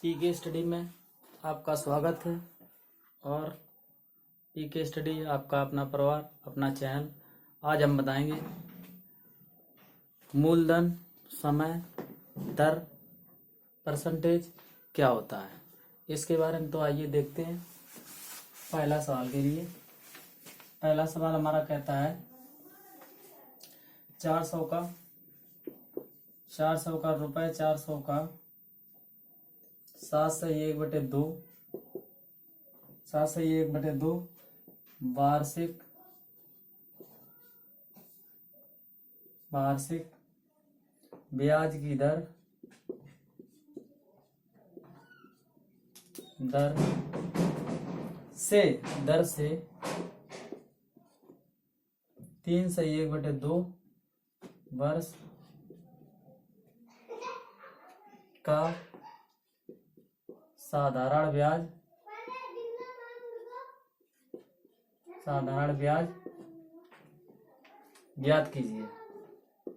पीके study में आपका स्वागत है। और पीके स्टडी आपका अपना परिवार, अपना चैनल। आज हम बताएंगे मूलधन, समय, दर, परसेंटेज क्या होता है, इसके बारे में। तो आइए देखते हैं। पहला सवाल के लिए पहला सवाल हमारा कहता है 400 का रुपए, 400 का 7 से 1/2 वार्षिक ब्याज की दर से 3 से 1/2 वर्ष का साधारण ब्याज ज्ञात कीजिए।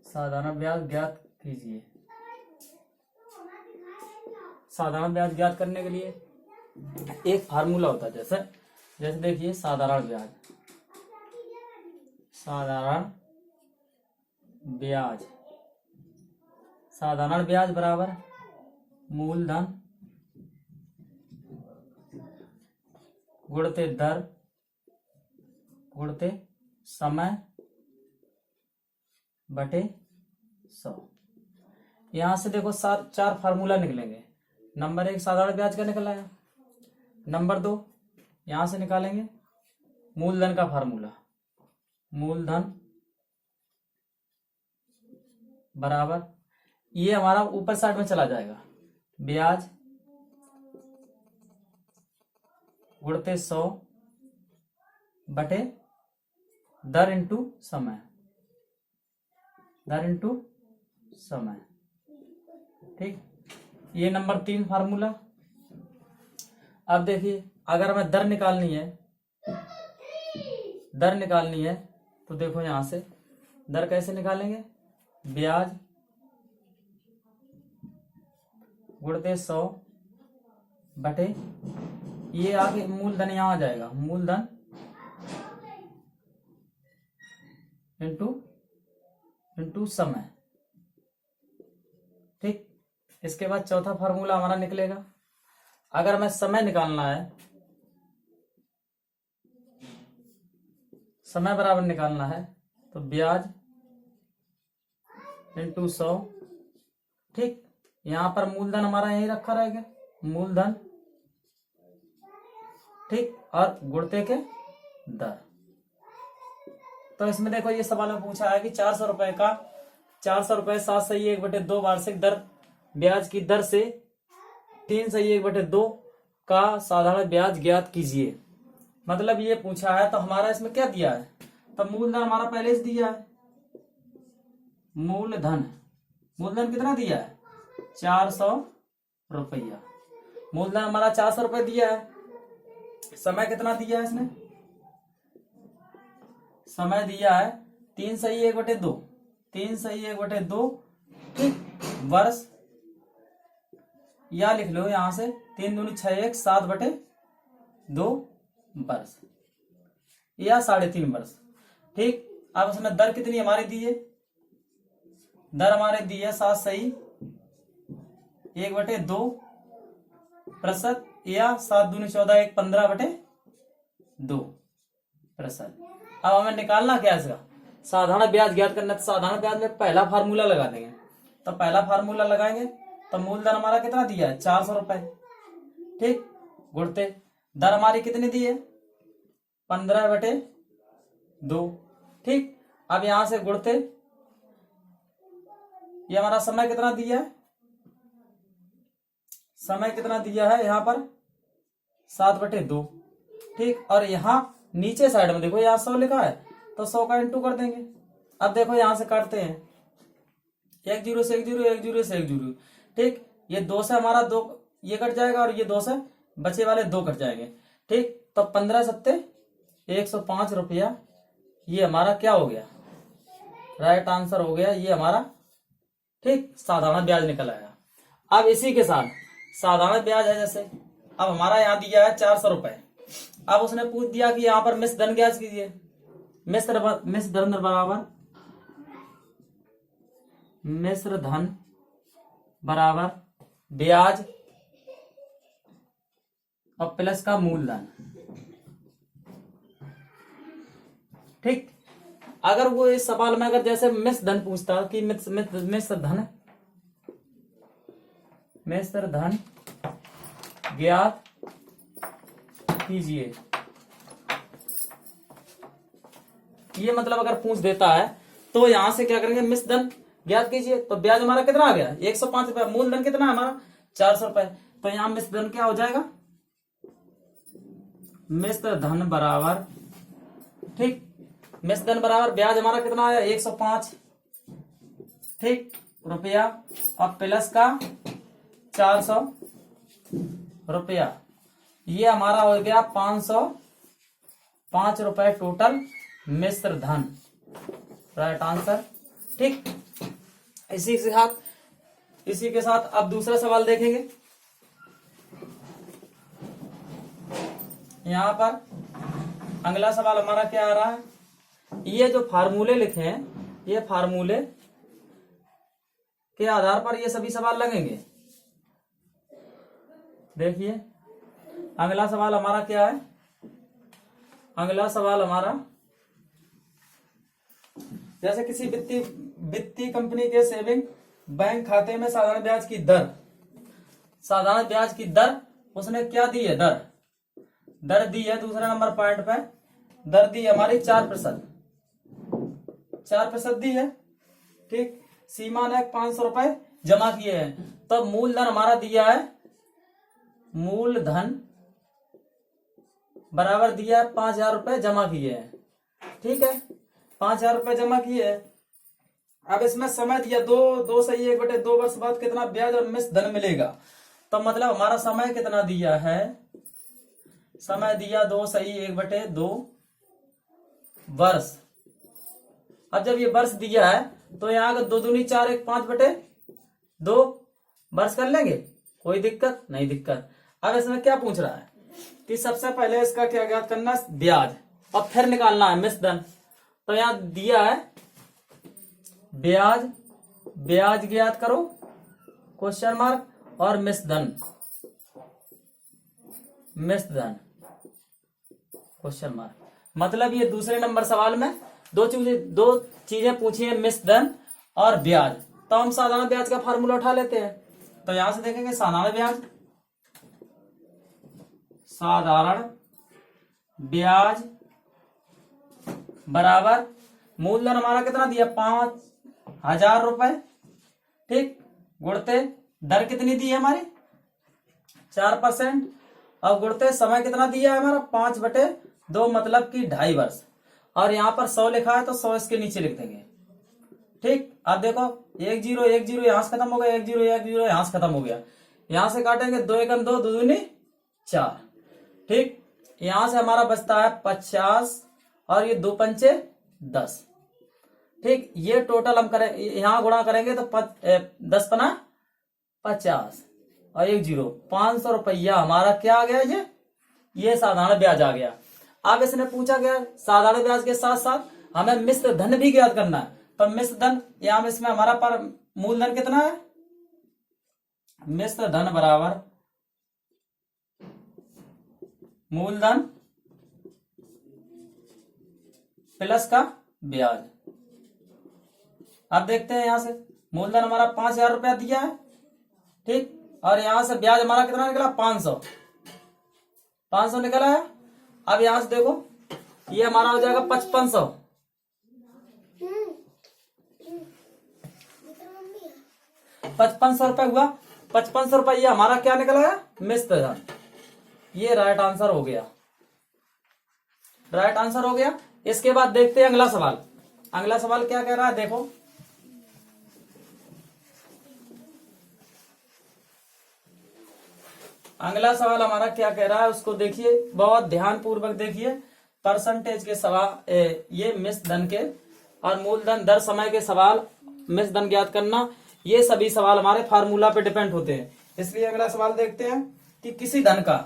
साधारण ब्याज ज्ञात करने के लिए एक फार्मूला होता है। जैसे देखिए, साधारण ब्याज बराबर मूलधन गुणित दर गुणित समय बटे 100। यहां से देखो 4 फार्मूला निकलेंगे। नंबर 1 साधारण ब्याज का निकला है। नंबर 2 यहां से निकालेंगे मूलधन का फार्मूला। मूलधन बराबर, ये हमारा ऊपर साइड में चला जाएगा, ब्याज गुणित 100 बटे दर इंटू समय। ठीक, ये नंबर 3 फार्मूला। अब देखिए, अगर हमें दर निकालनी है तो देखो यहां से दर कैसे निकालेंगे। ब्याज गुणित 100 बटे, ये आगे मूलधन यहां आ जाएगा, मूलधन इंटू समय। ठीक, इसके बाद चौथा फार्मूला हमारा निकलेगा। अगर हमें समय बराबर निकालना है तो ब्याज इंटू 100। ठीक, यहां पर मूलधन हमारा यही रखा रहेगा, मूलधन। ठीक, और गुणते के दर। तो इसमें देखो, ये सवाल में पूछा है कि 400 रुपए 7 से 1/2 वार्षिक दर ब्याज की दर से 3 से 1/2 का साधारण ब्याज ज्ञात कीजिए। मतलब ये पूछा है, तो हमारा इसमें क्या दिया है, तो मूलधन हमारा पहले से दिया है। मूलधन कितना दिया है, 400 रुपया। मूलधन हमारा 400 रुपये दिया है। समय कितना दिया है इसने, समय दिया है 3 से 1/2 ठीक, वर्ष, या लिख लो यहां से 3 दूनी 6 1 7/2 वर्ष, या 3.5 वर्ष। ठीक, अब उसमें दर कितनी हमारी दी है, दर हमारे दी है 7 से 1/2 प्रतिशत, या 7 दूनी 14 1 15/2 प्रतिशत। अब हमें निकालना क्या है इसका, साधारण ब्याज ज्ञात करना। तो साधारण ब्याज में पहला फार्मूला लगा देंगे। तो पहला फार्मूला लगाएंगे तो मूलधन हमारा कितना दिया है, 400 रुपए। ठीक, गुणते दर हमारी कितनी दी है, 15/2। ठीक, अब यहां से गुणते, ये हमारा समय कितना दिया है, यहां पर 7/2। ठीक, और यहां नीचे साइड में देखो, यहां 100 लिखा है, तो 100 का इंटू कर देंगे। अब देखो यहां से काटते हैं, 1 0 से 1 0, 1 0 से 1 0। ठीक, ये 2 से हमारा 2 ये कट जाएगा, और ये 2 से बचे वाले 2 कट जाएंगे। ठीक, तो 15 सत्ते 105 रुपया, ये हमारा क्या हो गया, राइट आंसर हो गया ये हमारा। ठीक, साधारण ब्याज निकल आया। अब इसी के साथ साधारण ब्याज है जैसे, अब हमारा यहाँ दिया है 400 रुपए। अब उसने पूछ दिया कि यहाँ पर मिश्र धन ब्याज कीजिए। मिश्र धन बराबर ब्याज और प्लस का मूलधन। ठीक, अगर वो इस सवाल में अगर जैसे मिश्र धन पूछता कि मिश्र धन ज्ञात कीजिए, ये मतलब अगर पूछ देता है तो यहां से क्या करेंगे, मिश्र धन ज्ञात कीजिए। तो ब्याज हमारा कितना आ गया, 105 रुपए। मूलधन कितना है हमारा, 400 रुपए। तो यहां मिश्र धन क्या हो जाएगा, मिश्र धन बराबर, ठीक, मिश्र धन बराबर ब्याज हमारा कितना आया, 105, ठीक, रुपया और प्लस का 400 रुपया। ये हमारा हो गया 505 रुपए टोटल मिश्र धन, राइट आंसर। ठीक, इसी के साथ अब दूसरा सवाल देखेंगे। यहां पर अगला सवाल हमारा क्या आ रहा है, ये जो फार्मूले लिखे हैं, ये फार्मूले के आधार पर ये सभी सवाल लगेंगे। देखिए अगला सवाल हमारा क्या है, अगला सवाल हमारा जैसे किसी वित्तीय कंपनी के सेविंग बैंक खाते में साधारण ब्याज की दर उसने क्या दी है, दर दी है दूसरे नंबर पॉइंट पे, दर दी हमारी 4% दी है। ठीक, सीमा ने 500 रुपए जमा किए हैं। तो मूलधन हमारा दिया है, मूलधन बराबर दिया है 5000 रुपए जमा किए हैं। ठीक है, 5000 रुपए जमा किए हैं। अब इसमें समय दिया 2 सही 1/2 वर्ष बाद कितना ब्याज और मिश्र धन मिलेगा। तो मतलब हमारा समय कितना दिया है, समय दिया 2 सही 1/2 वर्ष। अब जब ये वर्ष दिया है तो यहाँ का 2 दूनी 4 1 5/2 वर्ष कर लेंगे, कोई दिक्कत नहीं दिक्कत। अब इसमें क्या पूछ रहा है कि सबसे पहले इसका क्या ज्ञात करना है, ब्याज, और फिर निकालना है मिश्र धन। तो यहाँ दिया है ब्याज ज्ञात करो क्वेश्चन मार्क, और मिश्र धन क्वेश्चन मार्क। मतलब ये दूसरे नंबर सवाल में दो चीजें पूछी है, मिश्र धन और ब्याज। तो हम साधारण ब्याज का फार्मूला उठा लेते हैं। तो यहां से देखेंगे साधारण ब्याज बराबर मूलधन हमारा कितना दिया, 5000 रुपए, ठीक, गुणते दर कितनी दी है हमारी 4%, अब गुणते समय कितना दिया है हमारा 5/2 मतलब कि 2.5 वर्ष। और यहाँ पर 100 लिखा है तो 100 इसके नीचे लिख देंगे। ठीक, अब देखो 1 0 1 0 यहां से खत्म हो गया, 1 0 1 0 यहां से खत्म हो गया। यहां से काटेंगे 2 1 2 2 दूनी 4। ठीक, यहां से हमारा बचता है 50 और ये 2 पंचे 10। ठीक, ये टोटल हम करें, यहां गुणा करेंगे तो 10 पना 50 और 1 0 500 रुपया हमारा क्या आ गया, ये साधारण ब्याज आ गया। अब इसने पूछा गया साधारण ब्याज के साथ साथ हमें मिश्र धन भी ज्ञात करना है। तो मिश्र धन यहां इसमें हमारा पर मूलधन कितना है, मिश्र धन बराबर मूलधन प्लस का ब्याज। अब देखते हैं यहां से मूलधन हमारा 5000 रुपया दिया है, ठीक, और यहां से ब्याज हमारा कितना निकला 500 निकला है। अब यहां से देखो ये हमारा हो जाएगा 5500, 5500 रुपए हुआ। 5500 रुपए ये हमारा क्या निकला है, मिश्र धन। ये राइट आंसर हो गया, राइट आंसर हो गया। इसके बाद देखते हैं अगला सवाल। अगला सवाल क्या कह रहा है, देखो अगला सवाल हमारा क्या कह रहा है उसको देखिए, बहुत ध्यान पूर्वक देखिए। परसेंटेज के सवाल, ये मिश्र धन के और मूलधन दर समय के सवाल, मिश्र धन ज्ञात करना, ये सभी सवाल हमारे फार्मूला पे डिपेंड होते हैं। इसलिए अगला सवाल देखते हैं कि किसी धन का,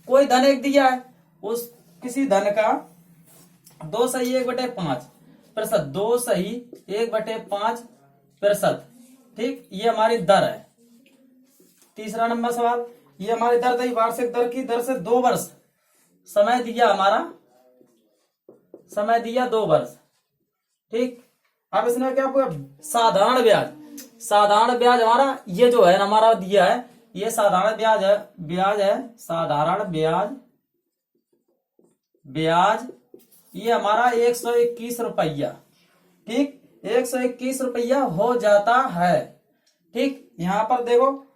कोई धन एक दिया है, उस किसी धन का 2/1/5%, 2/1/5%, ठीक, ये हमारी दर है। तीसरा नंबर सवाल, ये हमारी दर थी वार्षिक दर की दर से 2 वर्ष समय दिया, हमारा समय दिया 2 वर्ष, ठीक। अब इसने क्या पूछा, साधारण ब्याज, साधारण ब्याज हमारा ये जो है हमारा दिया है, ये साधारण ब्याज है, साधारण ब्याज ये हमारा 121 रुपया, ठीक, 121 रुपया हो जाता है, ठीक। यहां पर देखो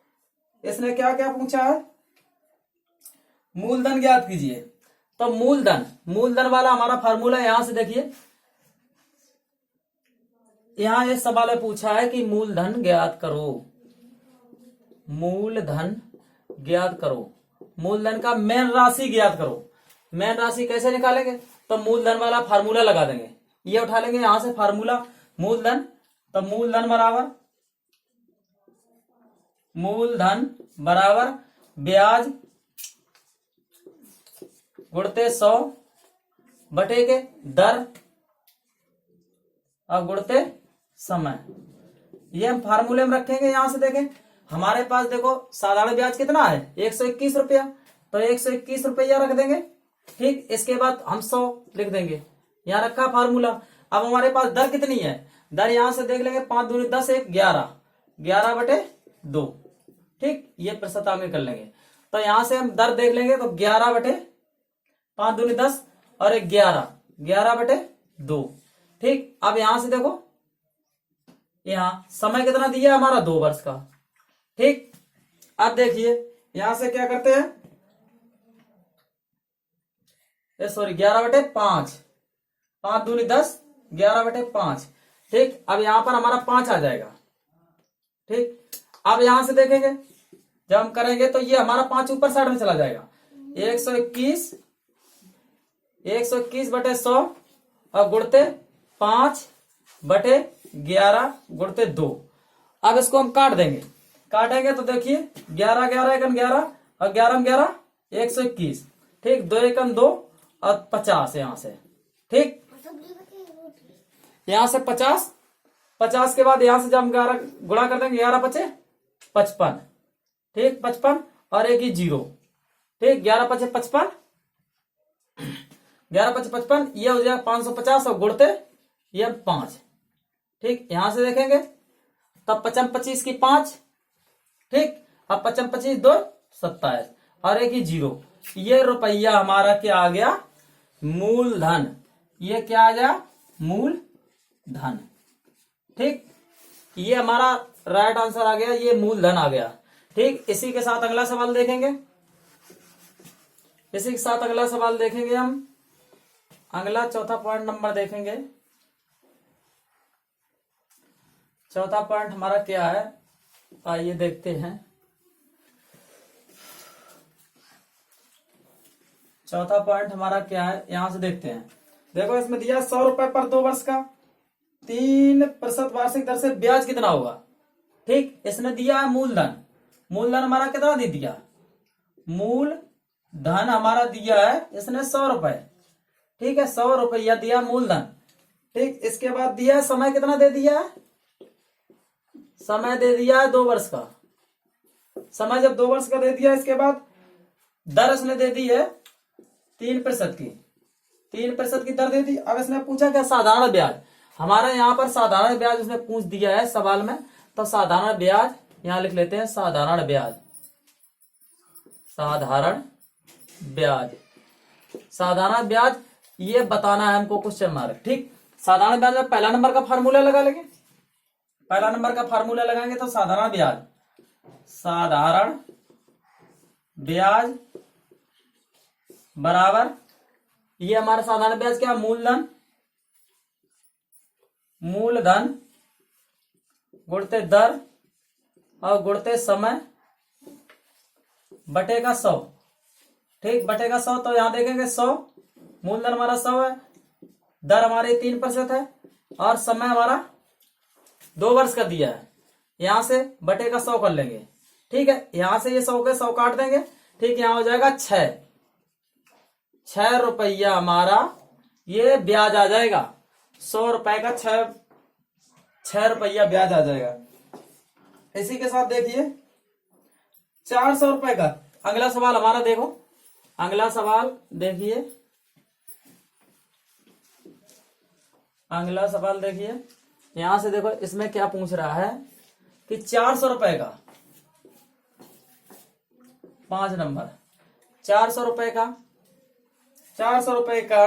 इसने क्या क्या पूछा है, मूलधन ज्ञात कीजिए। तो मूलधन वाला हमारा फार्मूला यहां से देखिए, यहां ये सवाल में पूछा है कि मूलधन ज्ञात करो, मूलधन ज्ञात करो, मूलधन का मेन राशि ज्ञात करो। मेन राशि कैसे निकालेंगे, तो मूलधन वाला फार्मूला लगा देंगे, ये उठा लेंगे यहां से फार्मूला मूलधन, तो मूलधन बराबर ब्याज गुणते 100 बटे के दर और गुणते समय, ये हम फार्मूले में रखेंगे। यहां से देखें हमारे पास देखो साधारण ब्याज कितना है 121 रुपया, तो 121 रुपया रख देंगे, ठीक। इसके बाद हम 100 लिख देंगे, यहां रखा फार्मूला। अब हमारे पास दर कितनी है, दर यहां से देख लेंगे 5 दूनी 10 1 11, 11/2, ठीक, ये प्रतिशत आगे कर लेंगे। तो यहां से हम दर देख लेंगे तो 11/5 दूनी 10 और 1 11, 11/2, ठीक। अब यहां से देखो यहां समय कितना दिया हमारा 2 वर्ष का, ठीक। अब देखिए यहां से क्या करते हैं, सॉरी 11/5, 5 दूनी 10, 11/5, ठीक। अब यहां पर हमारा 5 आ जाएगा, ठीक। अब यहां से देखेंगे जब हम करेंगे तो ये हमारा 5 ऊपर साइड में चला जाएगा, 121/100 और गुणते 5/11/2। अब इसको हम काट देंगे, काटेंगे तो देखिए 11 11 1 11 और 11 11 121, ठीक, 2 1 2 और 50 यहां से, ठीक, यहां से 50, 50 के बाद यहां से जब हम 11 गुणा कर देंगे 11 5 55, ठीक, 55 और 1 0, ठीक, 11 5 55, 11 5 55, ये हो जाएगा 550 और गुणते ये 5, ठीक। यहां से देखेंगे तब 55 25 की 5, ठीक। अब 55 25 2 27 और 1 0, ये रुपया हमारा क्या आ गया, मूलधन, ये क्या आ गया, मूलधन, ठीक, ये हमारा राइट आंसर आ गया, ये मूलधन आ गया, ठीक। इसी के साथ अगला सवाल देखेंगे, इसी के साथ अगला सवाल देखेंगे हम, अगला चौथा पॉइंट नंबर देखेंगे। चौथा पॉइंट हमारा क्या है, आइए देखते हैं। चौथा पॉइंट हमारा क्या है, यहां से देखते हैं। देखो इसमें दिया 100 रुपए पर 2 वर्ष का 3% वार्षिक दर से ब्याज कितना होगा, ठीक। इसने दिया है मूलधन, मूलधन हमारा कितना दे दिया, मूलधन हमारा दिया है इसने 100 रुपए, ठीक है, 100 रुपया दिया मूलधन, ठीक। इसके बाद दिया है समय कितना दे दिया है, समय दे दिया है 2 वर्ष का, समय जब 2 वर्ष का दे दिया, इसके बाद दर इसने दे दी है 3% की, 3% की दर दे दी। अब इसने पूछा क्या, साधारण ब्याज, हमारे यहाँ पर साधारण ब्याज उसने पूछ दिया है सवाल में, तो साधारण ब्याज यहां लिख लेते हैं, साधारण ब्याज, साधारण ब्याज, साधारण ब्याज ये बताना है हमको क्वेश्चन मार्क, ठीक। साधारण ब्याज में पहला नंबर का फार्मूला लगा लेंगे, पहला नंबर का फार्मूला लगाएंगे तो साधारण ब्याज, साधारण ब्याज बराबर ये हमारा साधारण ब्याज क्या, मूलधन, मूलधन गुणते दर और गुणते समय बटे का 100, ठीक, बटे का 100। तो यहां देखेंगे 100, मूलधन हमारा 100 है, दर हमारी 3% है और समय हमारा 2 वर्ष का दिया है, यहां से बटे का 100 कर लेंगे, ठीक है, यहां से ये 100 के 100 काट देंगे। ठीक, यहाँ हो जाएगा 6 रुपया हमारा ये ब्याज आ जाएगा। 100 रुपए का 6 रुपया ब्याज आ जाएगा। इसी के साथ देखिए 400 रुपए का अगला सवाल हमारा देखो। अगला सवाल देखिए, अगला सवाल देखिए, यहां से देखो इसमें क्या पूछ रहा है कि 400 रुपए का 5 नंबर 400 रुपए का 400 रुपए का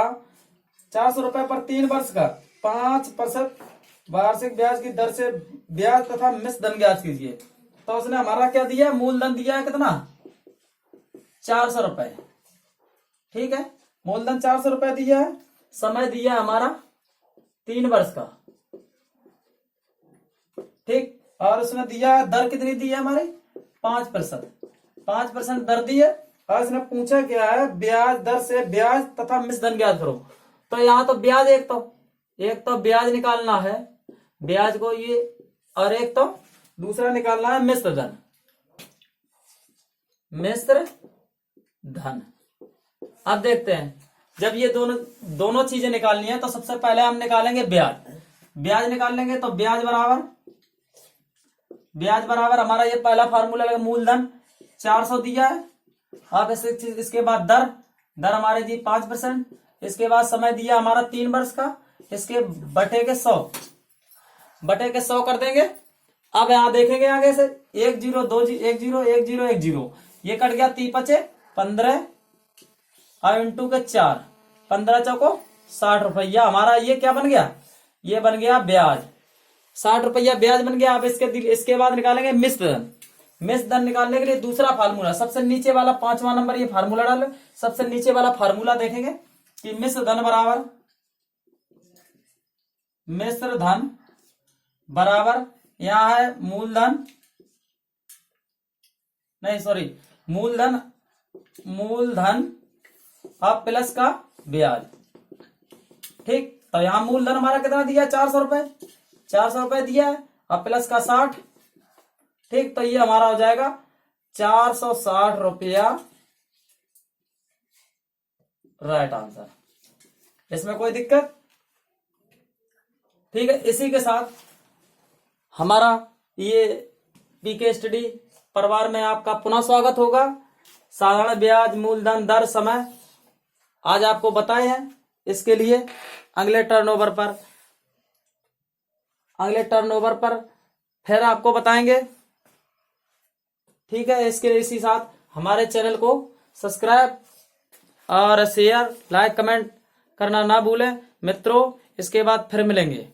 400 रुपए पर 3 वर्ष का 5% वार्षिक ब्याज की दर से ब्याज तथा मिश्र धन ज्ञात कीजिए। तो उसने हमारा क्या दिया, मूलधन दिया है कितना, 400 रुपए। ठीक है, मूलधन 400 रुपए दिया है, समय दिया है हमारा 3 वर्ष का। ठीक, और उसने दिया है दर कितनी दी है हमारी, 5% दर दी है। और इसने पूछा क्या है, ब्याज दर से ब्याज तथा मिश्र धन ज्ञात करो। तो यहाँ तो ब्याज एक तो ब्याज निकालना है, ब्याज को ये, और एक तो दूसरा निकालना है मिश्र धन। अब देखते हैं, जब ये दोनों चीजें निकालनी है तो सबसे पहले हम निकालेंगे ब्याज निकाल लेंगे। तो ब्याज बराबर हमारा ये पहला फार्मूला लगा, मूलधन 400 दिया है। अब इसके बाद दर हमारे जी 5%। इसके बाद समय दिया हमारा 3 वर्ष का, इसके बटे के 100 कर देंगे। अब यहां देखेंगे आगे से 1 0 2 1 0 1 0 1 0 ये कट गया, 3 5 15 और इंटू के 4 15 चौको 60 रुपया हमारा ये क्या बन गया, ये बन गया ब्याज। 60 रुपया ब्याज बन गया। अब इसके बाद निकालेंगे मिश्र धन निकालने के लिए दूसरा फार्मूला, सबसे नीचे वाला 5वां नंबर ये फार्मूला डालो। सबसे नीचे वाला फार्मूला देखेंगे कि मिश्र धन बराबर यहां है मूलधन अब प्लस का ब्याज। ठीक, तो यहां मूलधन हमारा कितना दिया, 400 रुपए दिया है, अब प्लस का 60। ठीक, तो ये हमारा हो जाएगा 460 रुपया राइट आंसर। इसमें कोई दिक्कत? ठीक है, इसी के साथ हमारा ये पीके स्टडी परिवार में आपका पुनः स्वागत होगा। साधारण ब्याज, मूलधन, दर, समय आज आपको बताए हैं। इसके लिए अगले टर्नओवर पर फिर आपको बताएंगे। ठीक है, इसी साथ हमारे चैनल को सब्सक्राइब और शेयर, लाइक, कमेंट करना ना भूलें मित्रों। इसके बाद फिर मिलेंगे।